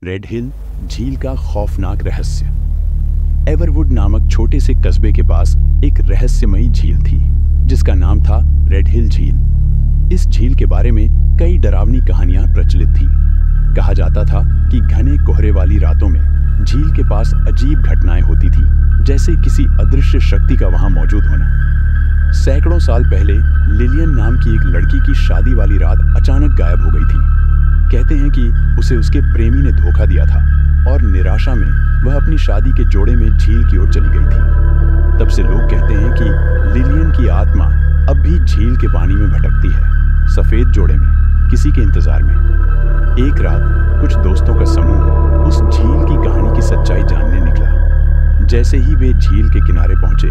Red हिल झील का खौफनाक रहस्य। एवरवुड नामक छोटे से कस्बे के पास एक रहस्यमयी झील थी जिसका नाम था रेड हिल झील। इस झील के बारे में कई डरावनी कहानियां प्रचलित थीं। कहा जाता था कि घने कोहरे वाली रातों में झील के पास अजीब घटनाएं होती थी, जैसे किसी अदृश्य शक्ति का वहां मौजूद होना। सैकड़ों साल पहले लिलियन नाम की एक लड़की की शादी वाली रात अचानक गायब हो गई थी। कहते हैं कि उसे उसके प्रेमी ने धोखा दिया था और निराशा में वह अपनी शादी के जोड़े में झील की ओर चली गई थी। तब से लोग कहते हैं कि लिलियन की आत्मा अब भी झील के पानी में भटकती है, सफेद जोड़े में, किसी के इंतजार में। एक रात कुछ दोस्तों का समूह उस झील की कहानी की सच्चाई जानने निकला। जैसे ही वे झील के किनारे पहुंचे,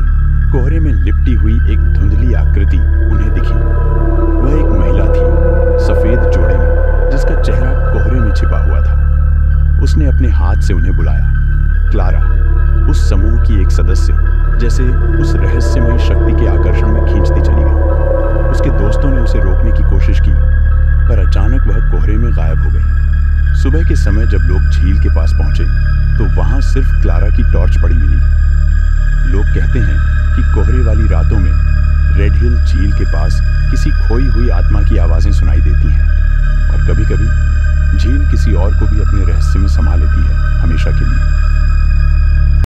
कोहरे में लिपटी हुई एक धुंधली आकृति उन्हें दिखी। वह एक महिला थी, सफेद जोड़े में, जिसका चेहरा कोहरे में छिपा हुआ था। उसने अपने हाथ से उन्हें बुलाया। क्लारा, उस समूह की एक सदस्य, जैसे उस रहस्यमयी शक्ति के आकर्षण में खींचती चली गई। उसके दोस्तों ने उसे रोकने की कोशिश की, पर अचानक वह कोहरे में गायब हो गई। सुबह के समय जब लोग झील के पास पहुंचे तो वहां सिर्फ क्लारा की टॉर्च पड़ी मिली। लोग कहते हैं कि कोहरे वाली रातों में रेड हिल झील के पास किसी खोई हुई आत्मा की आवाजें सुनाई देती हैं और कभी-कभी झील किसी और को भी अपने रहस्य में समा लेती है, हमेशा के लिए।